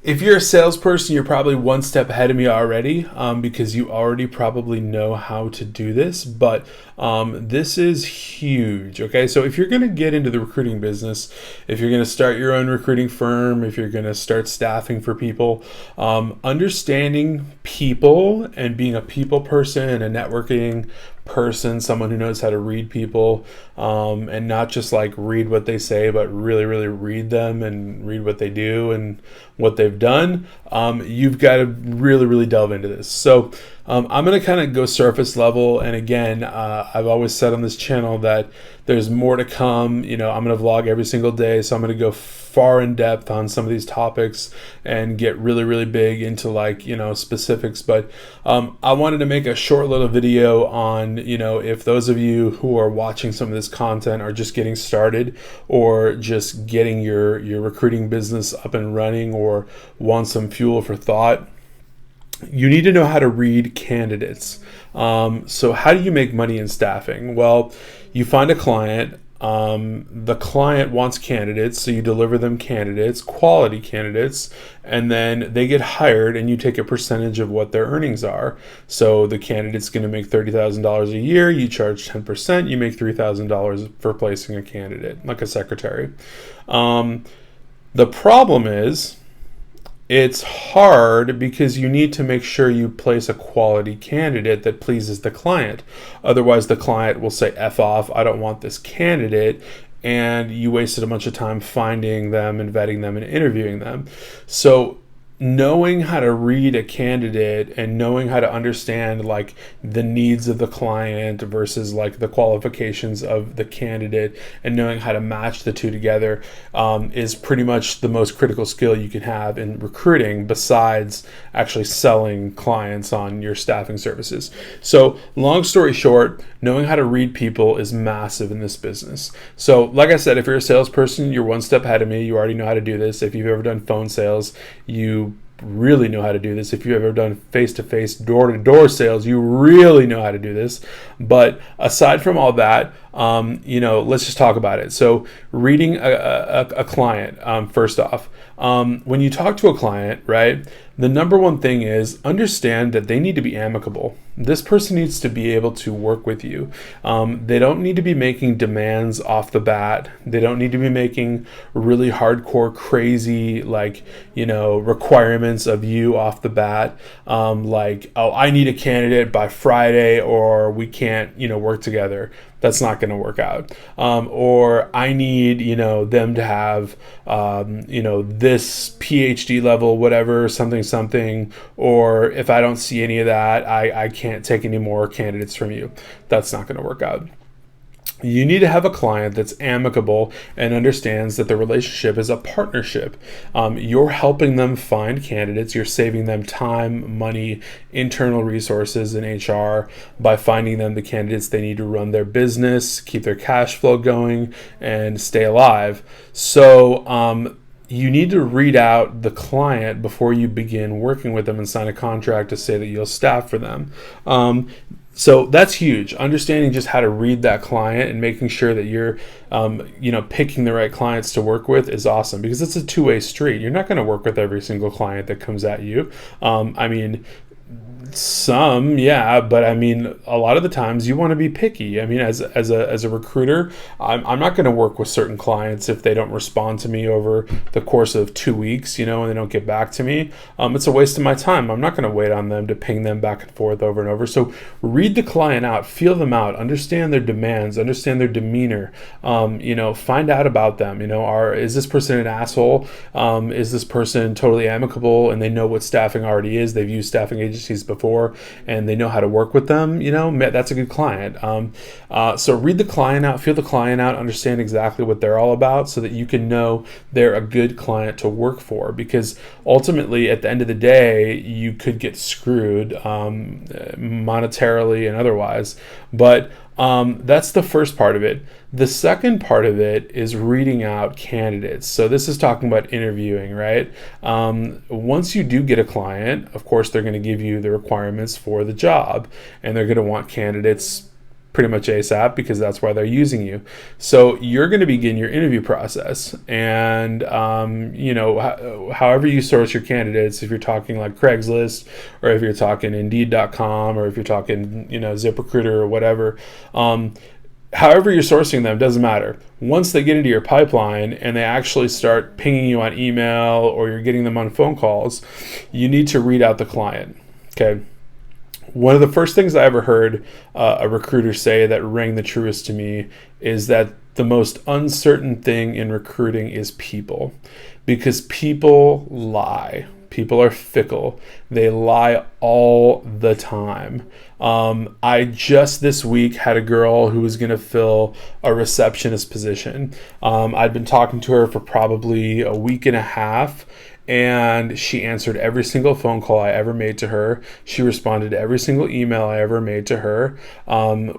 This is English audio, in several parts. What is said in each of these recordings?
If you're a salesperson, you're probably one step ahead of me already, because you already probably know how to do this. But this is huge. Okay, so if you're going to get into the recruiting business, if you're going to start your own recruiting firm, if you're going to start staffing for people, understanding people and being a people person and a networking person, someone who knows how to read people, and not just like read what they say, but really, really read them and read what they do and what they've done. You've got to really, really delve into this. So I'm going to kind of go surface level. And again, I've always said on this channel that there's more to come. You know, I'm going to vlog every single day. So I'm going to go far in depth on some of these topics and get really, really big into like, specifics. But I wanted to make a short little video on, if those of you who are watching some of this content are just getting started or just getting your recruiting business up and running or want some fuel for thought. You need to know how to read candidates. So how do you make money in staffing? Well, you find a client. The client wants candidates, so you deliver them candidates, quality candidates, and then they get hired and you take a percentage of what their earnings are. So the candidate's going to make $30,000 a year, you charge 10%, you make $3,000 for placing a candidate, like a secretary. The problem is, it's hard because you need to make sure you place a quality candidate that pleases the client. Otherwise, the client will say, F off, I don't want this candidate. And you wasted a bunch of time finding them and vetting them and interviewing them. So knowing how to read a candidate and knowing how to understand like the needs of the client versus like the qualifications of the candidate and knowing how to match the two together is pretty much the most critical skill you can have in recruiting besides actually selling clients on your staffing services. So long story short, knowing how to read people is massive in this business. So like I said, if you're a salesperson, you're one step ahead of me. You already know how to do this. If you've ever done phone sales, you really know how to do this. If you've ever done face-to-face, door-to-door sales, you really know how to do this. But aside from all that, let's just talk about it. So reading a client, first off, when you talk to a client, right, the number one thing is understand that they need to be amicable. This person needs to be able to work with you. They don't need to be making demands off the bat. They don't need to be making really hardcore, crazy, requirements of you off the bat. I need a candidate by Friday or we can't, work together. That's not going to work out. Or I need, them to have, this PhD level, whatever, something. Or if I don't see any of that, I can't take any more candidates from you. That's not going to work out. You need to have a client that's amicable and understands that the relationship is a partnership. You're helping them find candidates. You're saving them time, money, internal resources in HR by finding them the candidates they need to run their business, keep their cash flow going, and stay alive. So you need to read out the client before you begin working with them and sign a contract to say that you'll staff for them. So that's huge. Understanding just how to read that client and making sure that you're, picking the right clients to work with is awesome because it's a two-way street. You're not going to work with every single client that comes at you. Some, yeah, but a lot of the times you want to be picky. As a recruiter, I'm not going to work with certain clients if they don't respond to me over the course of 2 weeks, and they don't get back to me. It's a waste of my time. I'm not going to wait on them to ping them back and forth over and over. So read the client out, feel them out, understand their demands, understand their demeanor, find out about them. Is this person an asshole? Is this person totally amicable and they know what staffing already is? They've used staffing agencies before and they know how to work with them, that's a good client. So read the client out, feel the client out, understand exactly what they're all about so that you can know they're a good client to work for, because ultimately at the end of the day, you could get screwed monetarily and otherwise. But that's the first part of it. The second part of it is reading out candidates. So this is talking about interviewing, right? Once you do get a client, of course, they're going to give you the requirements for the job, and they're going to want candidates pretty much ASAP because that's why they're using you. So you're going to begin your interview process, and however you source your candidates, if you're talking like Craigslist, or if you're talking Indeed.com, or if you're talking ZipRecruiter or whatever, however you're sourcing them, doesn't matter. Once they get into your pipeline and they actually start pinging you on email or you're getting them on phone calls, you need to read out the client. Okay. One of the first things I ever heard a recruiter say that rang the truest to me is that the most uncertain thing in recruiting is people, because people lie. People are fickle. They lie all the time. I just this week had a girl who was going to fill a receptionist position. I'd been talking to her for probably a week and a half, and she answered every single phone call I ever made to her. She responded to every single email I ever made to her.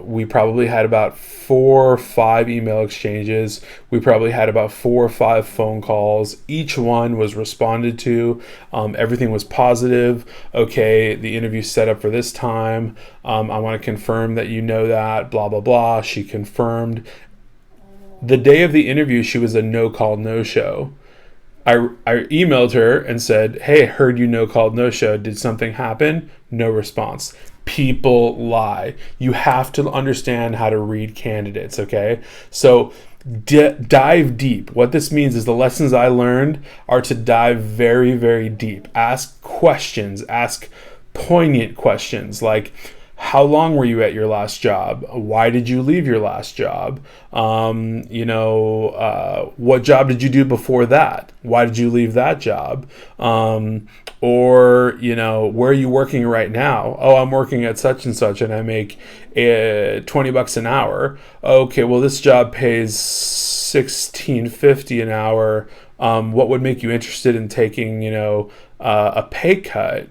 We probably had about 4 or 5 email exchanges. We probably had about 4 or 5 phone calls. Each one was responded to. Everything was positive. Okay, the interview's set up for this time. I want to confirm that you know that, blah, blah, blah. She confirmed. The day of the interview, she was a no-call, no-show. I emailed her and said, hey, heard you no-called, no-show. Did something happen? No response. People lie. You have to understand how to read candidates, okay? So dive deep. What this means is the lessons I learned are to dive very, very deep. Ask questions. Ask poignant questions like, how long were you at your last job? Why did you leave your last job? What job did you do before that? Why did you leave that job? Where are you working right now? Oh, I'm working at such and such and I make $20 an hour. Okay, well, this job pays $16.50 an hour. What would make you interested in taking, a pay cut?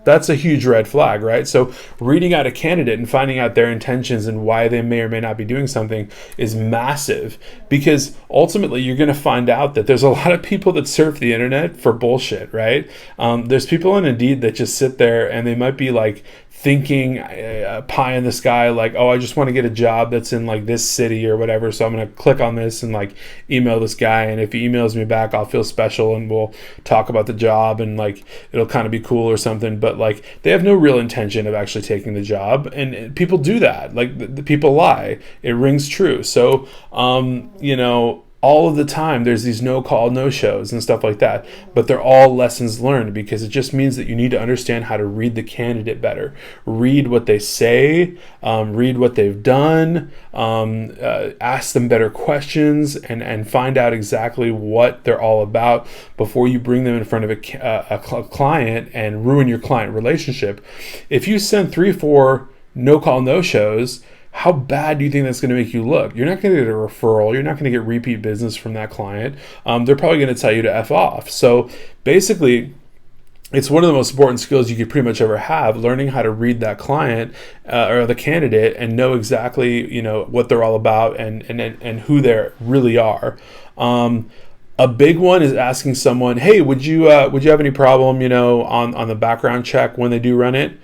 That's a huge red flag, right? So reading out a candidate and finding out their intentions and why they may or may not be doing something is massive, because ultimately you're going to find out that there's a lot of people that surf the internet for bullshit, right? There's people on Indeed that just sit there and they might be like thinking pie in the sky, like, oh, I just want to get a job that's in like this city or whatever, so I'm going to click on this and like email this guy, and if he emails me back, I'll feel special and we'll talk about the job and like it'll kind of be cool or something. But like they have no real intention of actually taking the job, and people do that. Like the people lie. It rings true. So all of the time there's these no-call, no-shows and stuff like that, but they're all lessons learned, because it just means that you need to understand how to read the candidate better. Read what they say, read what they've done, ask them better questions, and find out exactly what they're all about before you bring them in front of a client and ruin your client relationship. If you send 3-4 no-call, no-shows, how bad do you think that's going to make you look? You're not going to get a referral. You're not going to get repeat business from that client. They're probably going to tell you to F off. So basically, it's one of the most important skills you could pretty much ever have, learning how to read that client or the candidate and know exactly, what they're all about and who they really are. A big one is asking someone, hey, would you have any problem, on the background check when they do run it?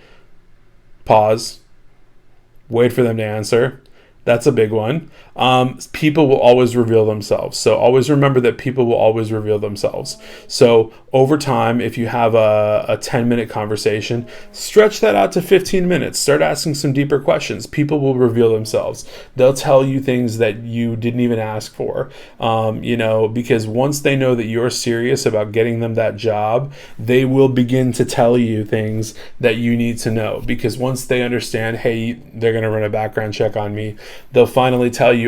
Pause. Wait for them to answer. That's a big one. People will always reveal themselves. So always remember that people will always reveal themselves. So over time, if you have a 10-minute conversation, stretch that out to 15 minutes. Start asking some deeper questions. People will reveal themselves. They'll tell you things that you didn't even ask for, because once they know that you're serious about getting them that job, they will begin to tell you things that you need to know. Because once they understand, hey, they're going to run a background check on me, they'll finally tell you,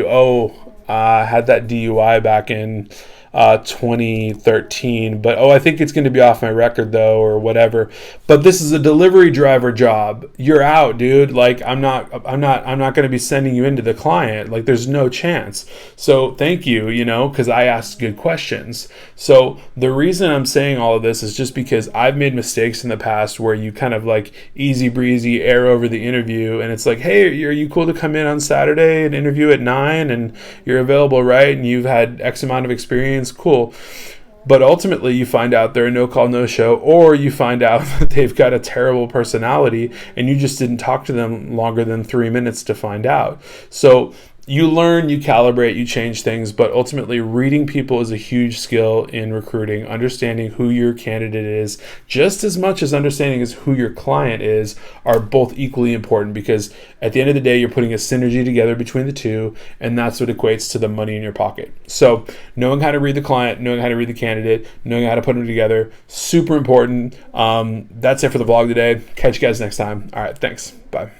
I had that DUI back in 2013, but I think it's going to be off my record though, or whatever. But this is a delivery driver job. You're out, dude. Like I'm not going to be sending you into the client. Like there's no chance. So thank you, because I asked good questions. So the reason I'm saying all of this is just because I've made mistakes in the past where you kind of like easy breezy air over the interview, and it's like, hey, are you cool to come in on Saturday and interview at 9, and you're available, right? And you've had X amount of experience. Cool. But ultimately, you find out they're a no call, no show, or you find out that they've got a terrible personality and you just didn't talk to them longer than 3 minutes to find out. So you learn, you calibrate, you change things, but ultimately reading people is a huge skill in recruiting. Understanding who your candidate is, just as much as understanding is who your client is, are both equally important, because at the end of the day, you're putting a synergy together between the two, and that's what equates to the money in your pocket. So knowing how to read the client, knowing how to read the candidate, knowing how to put them together, super important. That's it for the vlog today. Catch you guys next time. All right, thanks. Bye.